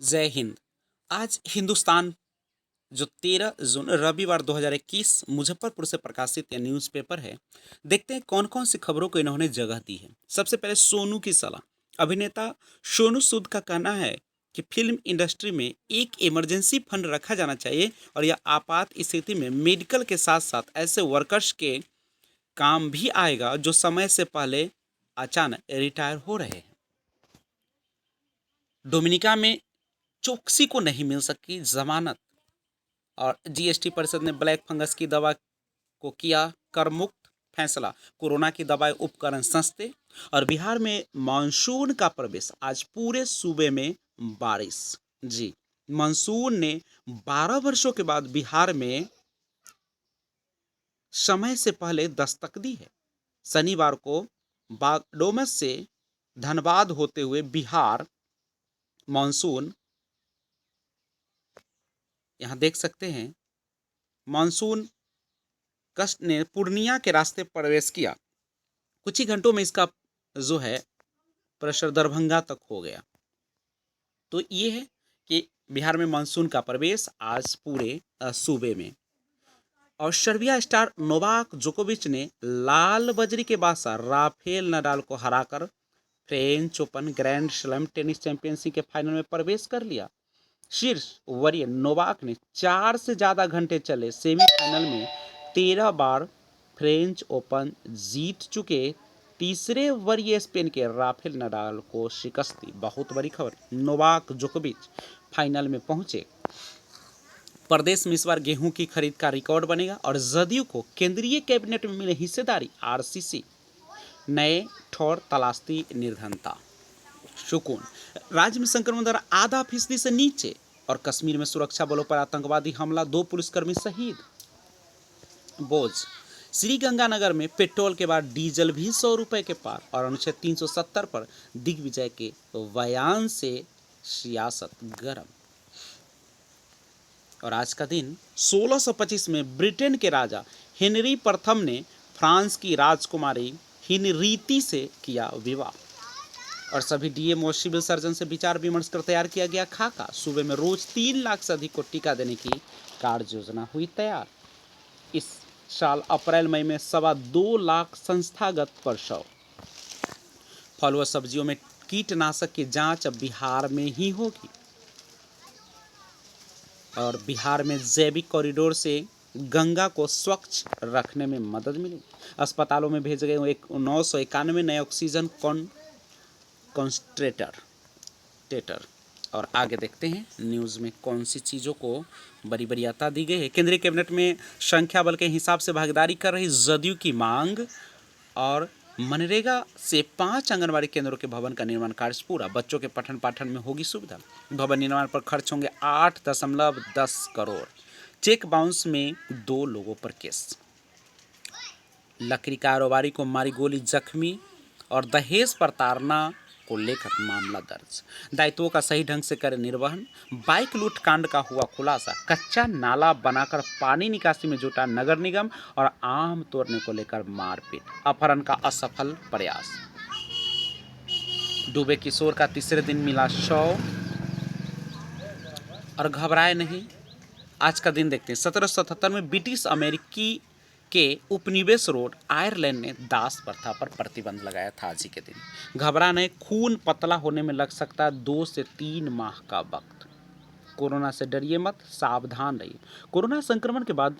जय हिंद। आज हिंदुस्तान जो 13 जून रविवार 2021 मुजफ्फरपुर से प्रकाशित यह न्यूज़पेपर है। देखते हैं कौन कौन सी खबरों को इन्होंने जगह दी है। सबसे पहले सोनू की सलाह। अभिनेता सोनू सूद का कहना है कि फिल्म इंडस्ट्री में एक इमरजेंसी फंड रखा जाना चाहिए और यह आपात स्थिति में मेडिकल के साथ साथ ऐसे वर्कर्स के काम भी आएगा जो समय से पहले अचानक रिटायर हो रहे हैं। डोमिनिका में चोक्सी को नहीं मिल सकी जमानत और जीएसटी परिषद ने ब्लैक फंगस की दवा को किया कर मुक्त फैसला। कोरोना की दवाएं उपकरण सस्ते और बिहार में मानसून का प्रवेश। आज पूरे सूबे में बारिश। जी, मानसून ने 12 वर्षों के बाद बिहार में समय से पहले दस्तक दी है। शनिवार को बागडोमस से धनबाद होते हुए बिहार मानसून, यहाँ देख सकते हैं, मानसून कष्ट ने पूर्णिया के रास्ते प्रवेश किया। कुछ ही घंटों में इसका जो है प्रेशर दरभंगा तक हो गया। तो ये है कि बिहार में मानसून का प्रवेश आज पूरे सूबे में। और सर्बिया स्टार नोवाक जोकोविच ने लाल बजरी के बादशाह राफेल नडाल को हराकर French open grand slam tennis championship के फाइनल में प्रवेश कर लिया। शीर्ष वरीय नोवाक ने 4 से ज़्यादा घंटे चले सेमीफाइनल में 13 बार फ्रेंच ओपन जीत चुके तीसरे वरीय स्पेन के राफेल नडाल को शिकस्त दी। बहुत बड़ी खबर, नोवाक जोकोविच फाइनल में पहुंचे। प्रदेश में इस बार गेहूं की खरीद का रिकॉर्ड बनेगा और जदयू को केंद्रीय कैबिनेट में मिले हिस्सेदारी। आरसीसी नए ठौर तलाशती निर्धनता सुकून। राज्य में संक्रमण दर आधा फीसदी से नीचे और कश्मीर में सुरक्षा बलों पर आतंकवादी हमला, 2 पुलिसकर्मी शहीद। बोझ। श्रीगंगानगर में पेट्रोल के बाद डीजल भी 100 रुपए के पार और अनुच्छेद 370 पर दिग्विजय के बयान से सियासत गर्म। और आज का दिन 1625 में ब्रिटेन के राजा हेनरी प्रथम ने फ्रांस की राजकुमारी हिनरीति से किया विवाह। और सभी डीएम और सिविल सर्जन से विचार विमर्श कर तैयार किया गया खाका। सूबे में रोज 3 लाख से अधिक को टीका देने की कार्य योजना हुई तैयार। इस साल अप्रैल मई में 2.25 लाख संस्थागत प्रसव। फल व सब्जियों में कीटनाशक की जांच अब बिहार में ही होगी। और बिहार में जैविक कॉरिडोर से गंगा को स्वच्छ रखने में मदद मिली। अस्पतालों में भेजे गए 991 नए ऑक्सीजन कॉन्सन्ट्रेटर। और आगे देखते हैं न्यूज़ में कौन सी चीज़ों को बड़ी वरीयता दी गई है। केंद्रीय कैबिनेट में संख्या बल के हिसाब से भागीदारी कर रही जदयू की मांग। और मनरेगा से 5 आंगनबाड़ी केंद्रों के भवन का निर्माण कार्य पूरा। बच्चों के पठन पाठन में होगी सुविधा। भवन निर्माण पर खर्च होंगे 8.10 करोड़। चेक बाउंस में 2 लोगों पर केस। लकड़ी कारोबारी को मारी गोली, जख्मी। और दहेज प्रताड़ना को लेकर मामला दर्ज। दायित्वों का सही ढंग से करे निर्वहन। बाइक लूट कांड का हुआ खुलासा। कच्चा नाला बनाकर पानी निकासी में जुटा नगर निगम और आम तोड़ने को लेकर मारपीट। अपहरण का असफल प्रयास। डूबे किशोर का तीसरे दिन मिला शव। और घबराए नहीं, आज का दिन देखते हैं। 1777 में ब्रिटिश अमेरिकी के उपनिवेश रोड आयरलैंड ने दास प्रथा पर प्रतिबंध लगाया था। आज ही के दिन घबरा नहीं, खून पतला होने में लग सकता है 2 से 3 माह का वक्त। कोरोना से डरिए मत, सावधान रहिए। कोरोना संक्रमण के बाद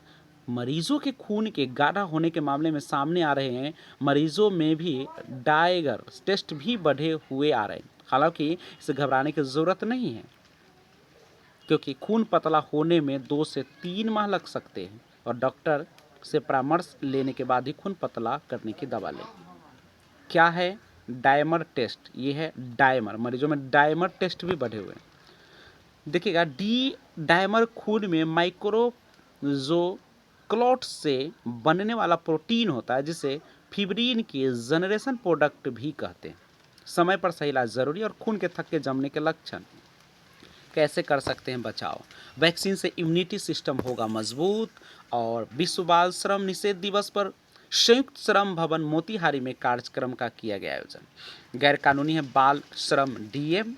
मरीजों के खून के गाढ़ा होने के मामले में सामने आ रहे हैं। मरीजों में भी डायगर टेस्ट भी बढ़े हुए आ रहे हैं। हालांकि इसे घबराने की जरूरत नहीं है, क्योंकि खून पतला होने में 2 से 3 माह लग सकते हैं और डॉक्टर से परामर्श लेने के बाद ही खून पतला करने की दवा लें। क्या है डायमर टेस्ट? ये है डायमर। मरीजों में डायमर टेस्ट भी बढ़े हुए हैं। देखिएगा, डायमर खून में माइक्रोजोक्लॉट से बनने वाला प्रोटीन होता है जिसे फिब्रिन की जनरेशन प्रोडक्ट भी कहते हैं। समय पर सही इलाज जरूरी और खून के थक्के जमने के लक्षण। कैसे कर सकते हैं बचाव? वैक्सीन से इम्यूनिटी सिस्टम होगा मजबूत। और विश्व बाल श्रम निषेध दिवस पर संयुक्त श्रम भवन मोतिहारी में कार्यक्रम का किया गया आयोजन। गैर कानूनी है बाल श्रम डीएम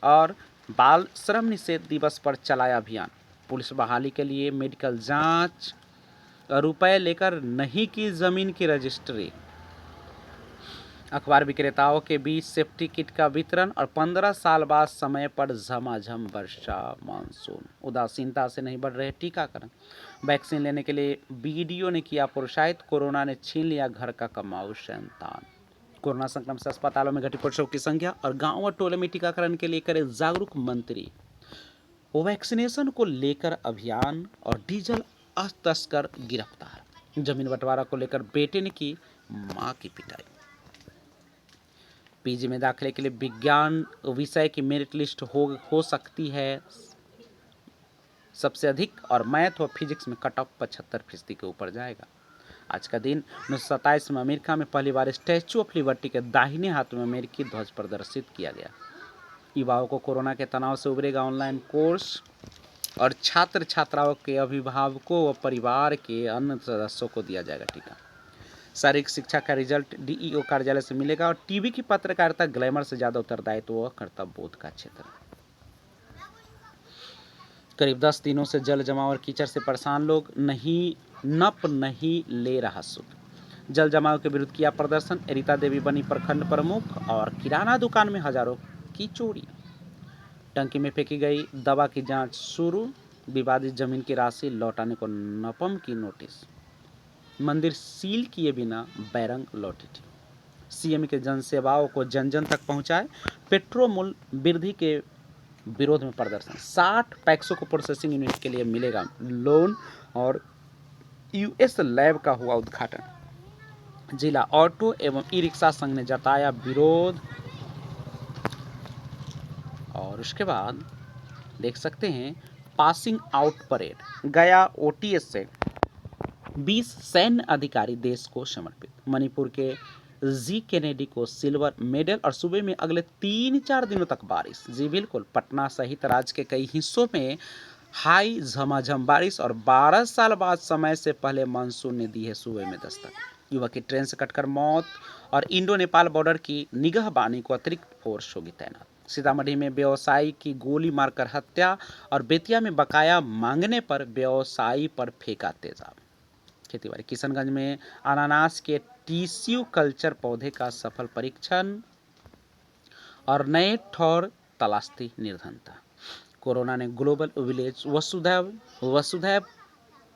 और बाल श्रम निषेध दिवस पर चलाया अभियान। पुलिस बहाली के लिए मेडिकल जांच, रुपए लेकर नहीं की जमीन की रजिस्ट्री। अखबार विक्रेताओं के बीच सेफ्टी किट का वितरण और 15 साल बाद समय पर झमाझम वर्षा। मानसून उदासीनता से नहीं बढ़ रहे टीकाकरण। वैक्सीन लेने के लिए बीडीओ ने किया प्रोत्साहित, कोरोना ने छीन लिया घर का कमाऊ संतान। कोरोना संक्रमण से अस्पतालों में घटी पुरुषों की संख्या और गांव और टोले में टीकाकरण के लिए करे जागरूक मंत्री। वैक्सीनेशन को लेकर अभियान और डीजल तस्कर गिरफ्तार। जमीन बंटवारा को लेकर बेटे ने की मां की पिटाई। पीजी में दाखिले के लिए विज्ञान विषय की मेरिट लिस्ट हो सकती है सबसे अधिक, और मैथ और फिजिक्स में कट ऑफ 75% के ऊपर जाएगा। आज का दिन 1927 में अमेरिका में पहली बार स्टैच्यू ऑफ लिबर्टी के दाहिने हाथ में अमेरिकी ध्वज प्रदर्शित किया गया। युवाओं को कोरोना के तनाव से उबरेगा ऑनलाइन कोर्स, और छात्र छात्राओं के अभिभावकों व परिवार के अन्य सदस्यों को दिया जाएगा टीका। शारीरिक शिक्षा का रिजल्ट डीईओ कार्यालय से मिलेगा, और टीवी की पत्रकारिता ग्लैमर से ज्यादा उत्तरदायित्व व कर्तव्य बोध का क्षेत्र। करीब 10 दिनों से जल जमाव और कीचड़ से परेशान लोग, नहीं ले रहा सुध। जल जमाव के विरुद्ध किया प्रदर्शन, रीता देवी बनी प्रखंड प्रमुख, और किराना दुकान में हजारों की चोरी। टंकी में फेंकी गई दवा की जांच शुरू, विवादित जमीन की राशि लौटाने को नपम की नोटिस। मंदिर सील किए बिना बैरंग लौटी थी। सीएम के जनसेवाओं को जन जन तक पहुंचाए। पेट्रोल मूल्य वृद्धि के विरोध में प्रदर्शन। 60 पैक्सों को प्रोसेसिंग यूनिट के लिए मिलेगा लोन, और यूएस लैब का हुआ उद्घाटन। जिला ऑटो एवं ई रिक्शा संघ ने जताया विरोध। और उसके बाद देख सकते हैं पासिंग आउट परेड। गया ओटीएस से 20 सैन्य अधिकारी देश को समर्पित। मणिपुर के जी केनेडी को सिल्वर मेडल, और सूबे में अगले 3-4 दिनों तक बारिश। जी बिल्कुल, पटना सहित राज्य के कई हिस्सों में हाई झमाझम बारिश, और 12 साल बाद समय से पहले मानसून ने दी है सूबे में दस्तक। युवक की ट्रेन से कटकर मौत, और इंडो नेपाल बॉर्डर की निगहबानी को अतिरिक्त फोर्स होगी तैनात। सीतामढ़ी में व्यवसायी की गोली मारकर हत्या, और बेतिया में बकाया मांगने पर व्यवसायी पर फेंका तेजाब। खेतीबाड़ी, किशनगंज में अनानास के टिश्यू कल्चर पौधे का सफल परीक्षण, और नए ठौर तलाशती निर्धनता। कोरोना ने ग्लोबल विलेज वसुधैव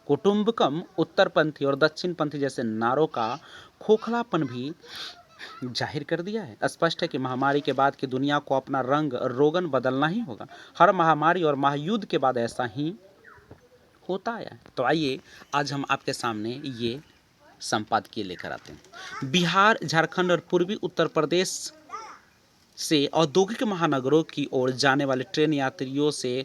कुटुंबकम, उत्तरपंथी और दक्षिणपंथी जैसे नारों का खोखलापन भी जाहिर कर दिया है। स्पष्ट है कि महामारी के बाद की दुनिया को अपना रंग रोगन बदलना ही होगा। हर महामारी और महायुद्ध के बाद ऐसा ही होता है। तो आइए आज हम आपके सामने ये संपादकीय लेकर आते हैं। बिहार, झारखंड और पूर्वी उत्तर प्रदेश से औद्योगिक महानगरों की ओर जाने वाले ट्रेन यात्रियों से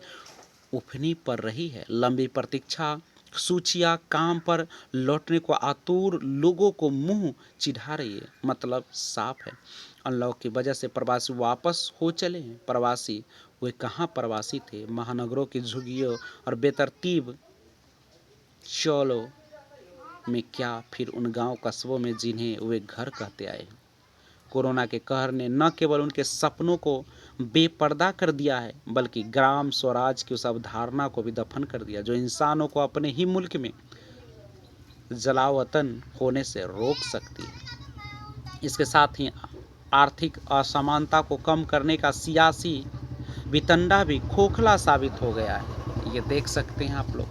उफनी पड़ रही है। लंबी प्रतीक्षा सूचियां काम पर लौटने को आतुर लोगों को मुंह चिढ़ा रही है। मतलब साफ है, अनलॉक की वजह से प्रवासी वापस हो चले हैं। प्रवासी वे कहाँ प्रवासी थे, महानगरों की झुग्गियों और बेतरतीब चौलों में, क्या फिर उन गांव कस्बों में जिन्हें वे घर कहते आए हैं। कोरोना के कहर ने न केवल उनके सपनों को बेपर्दा कर दिया है, बल्कि ग्राम स्वराज की उस अवधारणा को भी दफन कर दिया जो इंसानों को अपने ही मुल्क में जलावतन होने से रोक सकती है। इसके साथ ही आर्थिक असमानता को कम करने का सियासी वितंडा भी खोखला साबित हो गया है। ये देख सकते हैं आप लोग।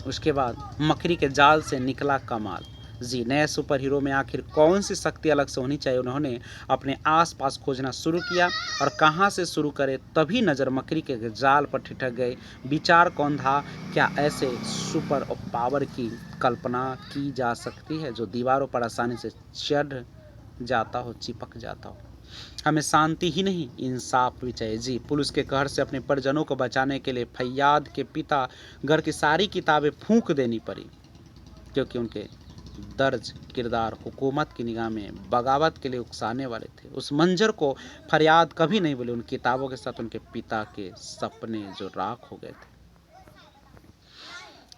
उसके बाद मकड़ी के जाल से निकला कमाल। जी, नए सुपर हीरो में आखिर कौन सी शक्ति अलग से होनी चाहिए, उन्होंने अपने आसपास खोजना शुरू किया, और कहां से शुरू करें तभी नज़र मकड़ी के जाल पर ठिठक गए। विचार कौन था, क्या ऐसे सुपर पावर की कल्पना की जा सकती है जो दीवारों पर आसानी से चढ़ जाता हो, चिपक जाता हो। हमें शांति ही नहीं, इंसाफ भी चाहिए। जी, पुलिस के कहर से अपने परिजनों को बचाने के लिए फैयाद के पिता घर की सारी किताबें फूंक देनी पड़ी, क्योंकि उनके दर्ज किरदार हुकूमत की निगाह में बगावत के लिए उकसाने वाले थे। उस मंजर को फरियाद कभी नहीं भूले। उन किताबों के साथ उनके पिता के सपने जो राख हो गए थे,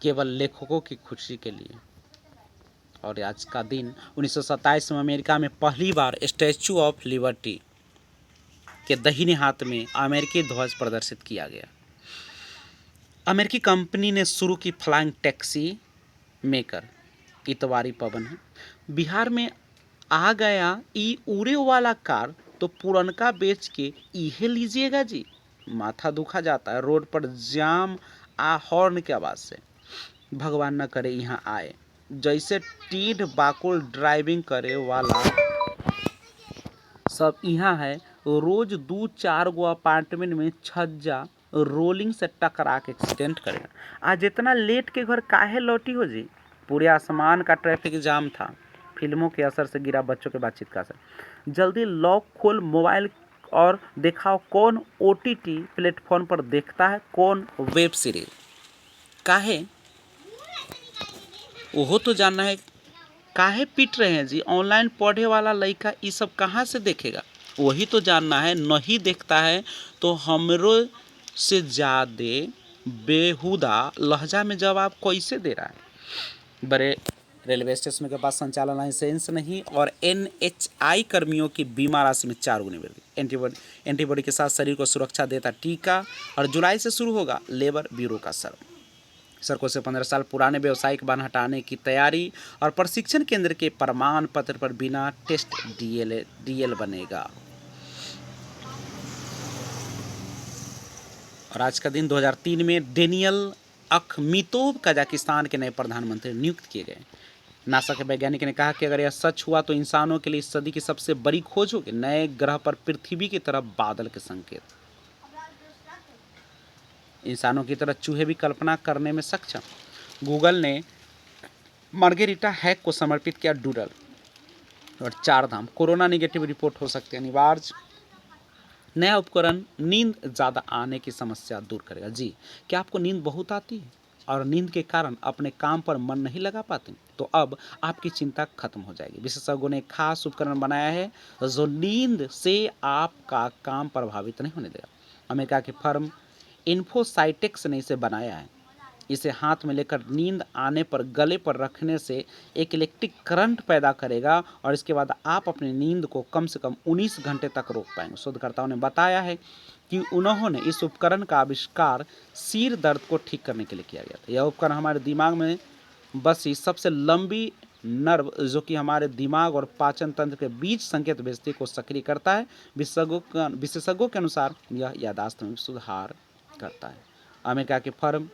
केवल लेखकों की खुशी के लिए। और आज का दिन 1927 में अमेरिका में पहली बार स्टैच्यू ऑफ लिबर्टी के दाहिने हाथ में अमेरिकी ध्वज प्रदर्शित किया गया। अमेरिकी कंपनी ने शुरू की फ्लाइंग टैक्सी मेकर इतवारी पवन है। बिहार में आ गया ई उड़े वाला कार, तो पुरनका बेच के इहे लीजिएगा जी। माथा दुखा जाता है रोड पर जाम आ हॉर्न के आवाज़ से। भगवान न करे यहाँ आए। जैसे टीढ़ बाकुल ड्राइविंग करे वाला सब यहाँ है। रोज 2-4 गो अपार्टमेंट में छज्जा रोलिंग से टकरा के एक्सीडेंट करेगा। आज इतना लेट के घर काहे लौटी हो जी? पूरे आसमान का ट्रैफिक जाम था। फिल्मों के असर से गिरा बच्चों के बातचीत का असर। जल्दी लॉक खोल मोबाइल और दिखाओ कौन OTT प्लेटफॉर्म पर देखता है, कौन वेब सीरीज। काहे ओहो तो जानना है। काहे पीट रहे हैं जी? ऑनलाइन पढ़े वाला लड़का ये सब कहाँ से देखेगा? वही तो जानना है। नहीं देखता है तो हमरो से ज़्यादा बेहुदा लहजा में जवाब कैसे दे रहा है? बड़े रेलवे स्टेशन के पास संचालन लाइसेंस नहीं और NHI कर्मियों की बीमा राशि में 4 गुनी वृद्धि। एंटीबॉडी के साथ शरीर को सुरक्षा देता टीका। और जुलाई से शुरू होगा लेबर ब्यूरो का सर्वे। सड़कों से 15 साल पुराने व्यावसायिक वाहन हटाने की तैयारी। और प्रशिक्षण केंद्र के प्रमाण पत्र पर बिना टेस्ट DL बनेगा। और आज का दिन 2003 में डेनियल अखमीतोव कजाकिस्तान के नए प्रधानमंत्री नियुक्त किए गए। नासा के वैज्ञानिक ने कहा कि अगर यह सच हुआ तो इंसानों के लिए इस सदी की सबसे बड़ी खोज होगी। नए ग्रह पर पृथ्वी की तरफ बादल के संकेत। इंसानों की तरह चूहे भी कल्पना करने में सक्षम। गूगल ने मार्गेरिटा हैक को समर्पित किया डूडल। और 4 धाम कोरोना निगेटिव रिपोर्ट हो सकते हैं अनिवार्य। नया उपकरण नींद ज़्यादा आने की समस्या दूर करेगा। जी, क्या आपको नींद बहुत आती है और नींद के कारण अपने काम पर मन नहीं लगा पाते? तो अब आपकी चिंता खत्म हो जाएगी। विशेषज्ञों ने खास उपकरण बनाया है जो नींद से आपका काम प्रभावित नहीं होने देगा। अमेरिका की फर्म इन्फोसाइटेक्स ने इसे बनाया है। इसे हाथ में लेकर नींद आने पर गले पर रखने से एक इलेक्ट्रिक करंट पैदा करेगा और इसके बाद आप अपनी नींद को कम से कम 19 घंटे तक रोक पाएंगे। शोधकर्ताओं ने बताया है कि उन्होंने इस उपकरण का आविष्कार सिर दर्द को ठीक करने के लिए किया गया था। यह उपकरण हमारे दिमाग में बसी सबसे लंबी नर्व जो कि हमारे दिमाग और पाचन तंत्र के बीच संकेत भेजती को सक्रिय करता है। विशेषज्ञों के अनुसार यह याददाश्त में सुधार करता है। अमेरिका की फर्म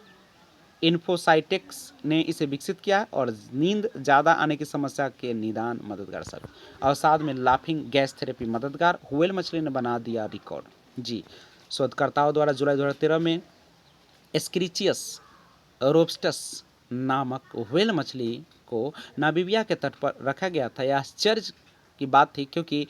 इन्फोसाइटेक्स ने इसे विकसित किया और नींद ज़्यादा आने की समस्या के निदान मददगार साबित। अवसाद में लाफिंग गैस थेरेपी मददगार। व्हेल मछली ने बना दिया रिकॉर्ड। जी, शोधकर्ताओं द्वारा जुलाई 2013 में एस्क्रिचियस रोबस्टस नामक व्हेल मछली को नामीबिया के तट पर रखा गया था। यह आश्चर्य की बात थी क्योंकि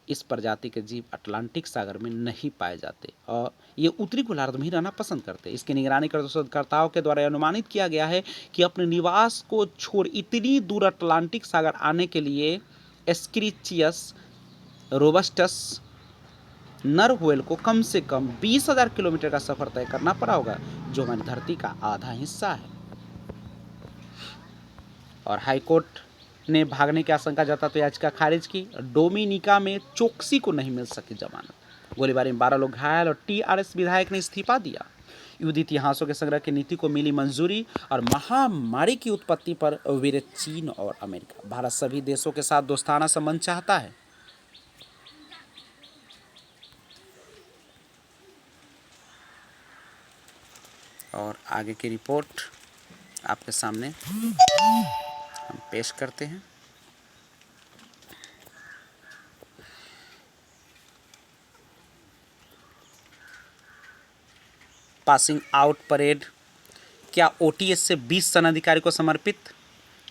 इस प्रजाति के जीव अटलांटिक सागर में नहीं पाए जाते और ये उत्तरी गोलार्ध में ही रहना पसंद करते। इसकी निगरानी करते शोधकर्ताओं के द्वारा अनुमानित किया गया है कि अपने निवास को छोड़ इतनी दूर अटलांटिक सागर आने के लिए एस्क्रिचियस रोबस्टस नर व्हेल को कम से कम 20,000 किलोमीटर का सफर तय करना पड़ा होगा, जो हमारी धरती का आधा हिस्सा है। और हाईकोर्ट ने भागने की आशंका जताते याचिका खारिज की। डोमिनिका में चोक्सी को नहीं मिल सकी जमानत। गोलीबारी में 12 लोग घायल और TRS विधायक ने इस्तीफा दिया। युद्ध इतिहासों के संग्रह की नीति को मिली मंजूरी। और महामारी की उत्पत्ति पर विरे चीन और अमेरिका। भारत सभी देशों के साथ दोस्ताना संबंध चाहता है। और आगे की रिपोर्ट आपके सामने हम पेश करते हैं। पासिंग आउट परेड क्या OTS से 20 सेना अधिकारी को समर्पित।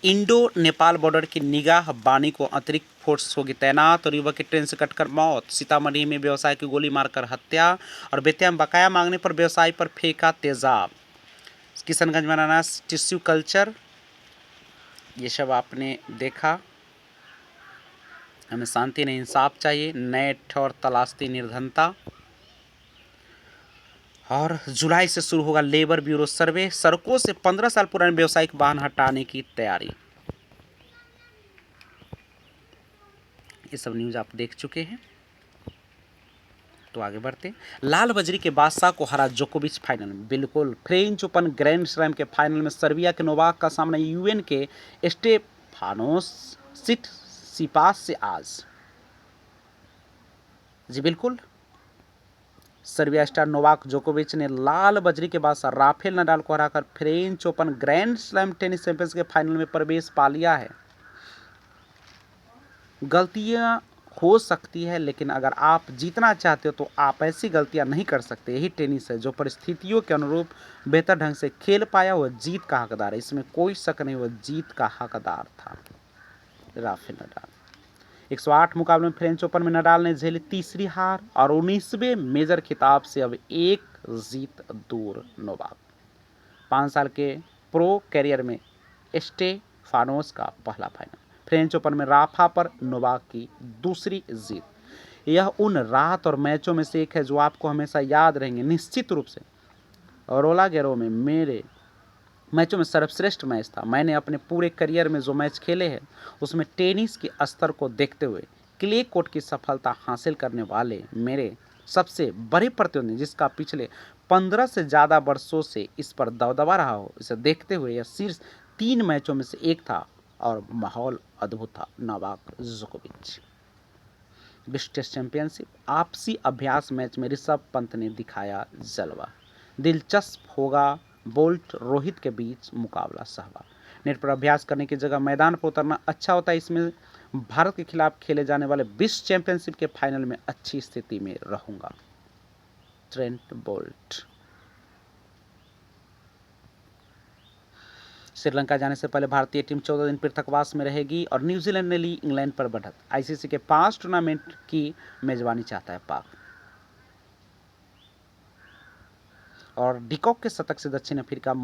इंडो नेपाल बॉर्डर की निगाह बानी को अतिरिक्त फोर्स होगी तैनात। और युवक की ट्रेन से कटकर मौत। सीतामढ़ी में व्यवसाय की गोली मारकर हत्या। और बेतिया में बकाया मांगने पर व्यवसायी पर फेंका तेजाब। किशनगंज में अनानास टिश्यू कल्चर, ये सब आपने देखा। हमें शांति नहीं इंसाफ चाहिए। नए ठौर तलाशती निर्धनता। और जुलाई से शुरू होगा लेबर ब्यूरो सर्वे। सड़कों से 15 साल पुराने व्यावसायिक वाहन हटाने की तैयारी। ये सब न्यूज़ आप देख चुके हैं। तो आगे बढ़ते, लाल बजरी के बादशाह को हरा जोकोविच फाइनल में। बिल्कुल, फ्रेंच ओपन ग्रैंड स्लैम के फाइनल में सर्बिया के नोवाक का सामना यूएन के स्टेफानोस सिटसिपास से आज। जी बिल्कुल, सर्बिया स्टार नोवाक जोकोविच ने लाल बजरी के बादशाह राफेल नडाल को हराकर French open grand slam tennis champions के फाइनल में प्रवेश पा लिया है। गलतियां हो सकती है, लेकिन अगर आप जीतना चाहते हो तो आप ऐसी गलतियां नहीं कर सकते। यही टेनिस है, जो परिस्थितियों के अनुरूप बेहतर ढंग से खेल पाया वह जीत का हकदार है, इसमें कोई शक नहीं, वह जीत का हकदार था राफेल नडाल। 108 मुकाबले में फ्रेंच ओपन में नडाल ने झेली तीसरी हार और 19वें मेजर खिताब से अब एक जीत दूर नोवाक। 5 साल के प्रो कैरियर में स्टेफानोस का पहला फाइनल, फ्रेंच ओपन में राफा पर नोवाक की दूसरी जीत। यह उन रात और मैचों में से एक है जो आपको हमेशा याद रहेंगे। निश्चित रूप से रोला गैरो में मेरे मैचों में सर्वश्रेष्ठ मैच था। मैंने अपने पूरे करियर में जो मैच खेले हैं उसमें टेनिस के स्तर को देखते हुए क्ले कोर्ट की सफलता हासिल करने वाले मेरे सबसे बड़े प्रतिद्वंदी, जिसका पिछले 15 से ज़्यादा वर्षों से इस पर दबदबा रहा हो, इसे देखते हुए यह शीर्ष 3 मैचों में से एक था और माहौल अद्भुत था। नोवाक जोकोविच। विश्व टेस्ट चैंपियनशिप आपसी अभ्यास मैच में ऋषभ पंत ने दिखाया जलवा। दिलचस्प होगा बोल्ट रोहित के बीच मुकाबला सहवाग। नेट पर अभ्यास करने की जगह मैदान पर उतरना अच्छा होता है। इसमें भारत के खिलाफ खेले जाने वाले विश्व चैंपियनशिप के फाइनल में अच्छी स्थिति में रहूंगा। Trent Boult. श्रीलंका जाने से पहले भारतीय टीम 14 दिन पृथकवास में रहेगी और न्यूजीलैंड ने ली इंग्लैंड पर बढ़त। आईसीसी के 5 टूर्नामेंट की मेजबानी चाहता है पाक। और डिकॉक के शतक से दक्षिण अफ्रीका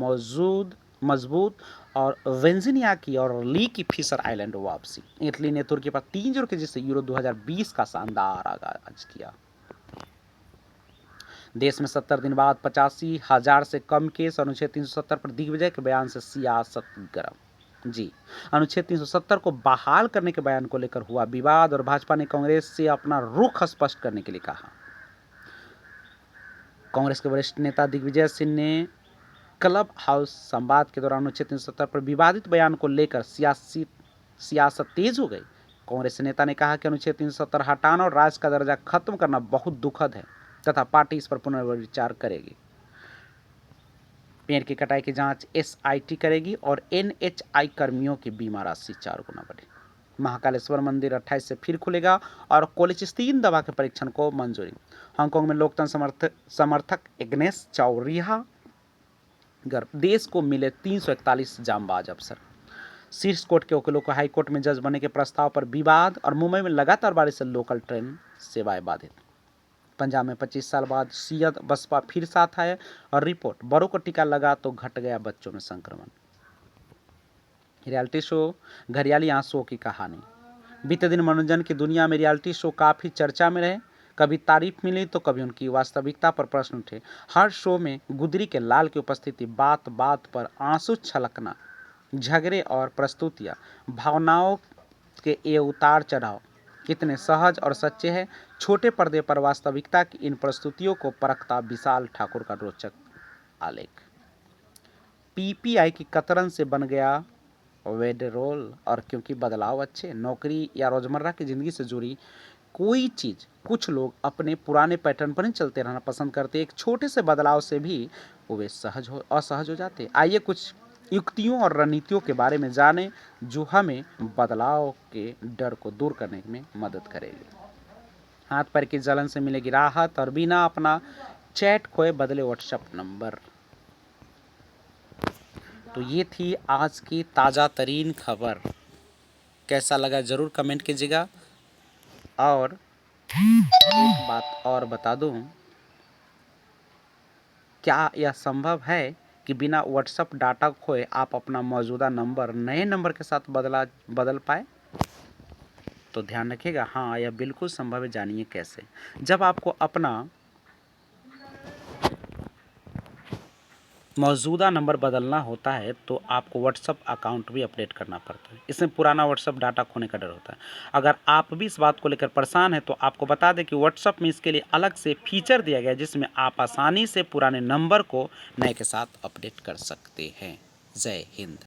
मजबूत और वेंजिनिया की और ली की फिशर आइलैंड वापसी। इटली ने तुर्की पर 3-0 के जिससे यूरो 2020 का शानदार आगाज किया। देश में 70 दिन बाद 85,000 से कम केस। अनुच्छेद 370 पर दिग्विजय के बयान से सियासत गर्म। जी, अनुच्छेद 370 को बहाल करने के बयान को लेकर हुआ विवाद और भाजपा ने कांग्रेस से अपना रुख स्पष्ट करने के लिए कहा। कांग्रेस के वरिष्ठ नेता दिग्विजय सिंह ने क्लब हाउस संवाद के दौरान अनुच्छेद 370 पर विवादित बयान को लेकर सियासत तेज हो गई। कांग्रेस नेता ने कहा कि अनुच्छेद 370 हटाना और राज्य का दर्जा खत्म करना बहुत दुखद है तथा पार्टी इस पर पुनर्विचार करेगी। पेड़ की कटाई की जांच एसआईटी करेगी और एनएचआई कर्मियों की बीमा राशि 4 गुना बढ़ी। महाकालेश्वर मंदिर 28 से फिर खुलेगा और कोलेचिस्टीन दवा के परीक्षण को मंजूरी। हांगकांग में लोकतंत्र समर्थक इग्नेस चाओ रिहा। देश को मिले 341 जांबाज अफसर। शीर्ष कोर्ट के वकीलों को हाई कोर्ट में जज बनने के प्रस्ताव पर विवाद और मुंबई में लगातार बारिश से लोकल ट्रेन सेवाएं बाधित। पंजाब में 25 साल बाद सियद बसपा फिर साथ आए और रिपोर्ट, बड़ों को टीका लगा तो घट गया बच्चों में संक्रमण। रियलिटी शो घरियाली आंसुओं की कहानी। बीते दिन मनोरंजन की दुनिया में रियलिटी शो काफ़ी चर्चा में रहे। कभी तारीफ मिली तो कभी उनकी वास्तविकता पर प्रश्न उठे। हर शो में गुदरी के लाल की उपस्थिति, बात बात पर आंसू छलकना, झगड़े और प्रस्तुतियाँ, भावनाओं के ये उतार चढ़ाव कितने सहज और सच्चे हैं। छोटे पर्दे पर वास्तविकता की इन प्रस्तुतियों को परखता विशाल ठाकुर का रोचक आलेख। पीपीआई की कतरन से बन गया वेडरोल। और क्योंकि बदलाव अच्छे, नौकरी या रोजमर्रा की जिंदगी से जुड़ी कोई चीज़, कुछ लोग अपने पुराने पैटर्न पर ही चलते रहना पसंद करते। एक छोटे से बदलाव से भी वे असहज हो जाते। आइए कुछ युक्तियों और रणनीतियों के बारे में जानें जो हमें बदलाव के डर को दूर करने में मदद करेगी। हाथ पैर की जलन से मिलेगी राहत और बिना अपना चैट खोए बदले व्हाट्सएप नंबर। तो ये थी आज की ताज़ा तरीन खबर। कैसा लगा ज़रूर कमेंट कीजिएगा। और एक बात और बता दूं, क्या यह संभव है कि बिना व्हाट्सएप डाटा खोए आप अपना मौजूदा नंबर नए नंबर के साथ बदल पाए? तो ध्यान रखिएगा, हाँ यह बिल्कुल संभव है। जानिए कैसे। जब आपको अपना मौजूदा नंबर बदलना होता है तो आपको व्हाट्सअप अकाउंट भी अपडेट करना पड़ता है। इसमें पुराना व्हाट्सअप डाटा खोने का डर होता है। अगर आप भी इस बात को लेकर परेशान हैं तो आपको बता दें कि व्हाट्सअप में इसके लिए अलग से फीचर दिया गया है जिसमें आप आसानी से पुराने नंबर को नए के साथ अपडेट कर सकते हैं। जय हिंद।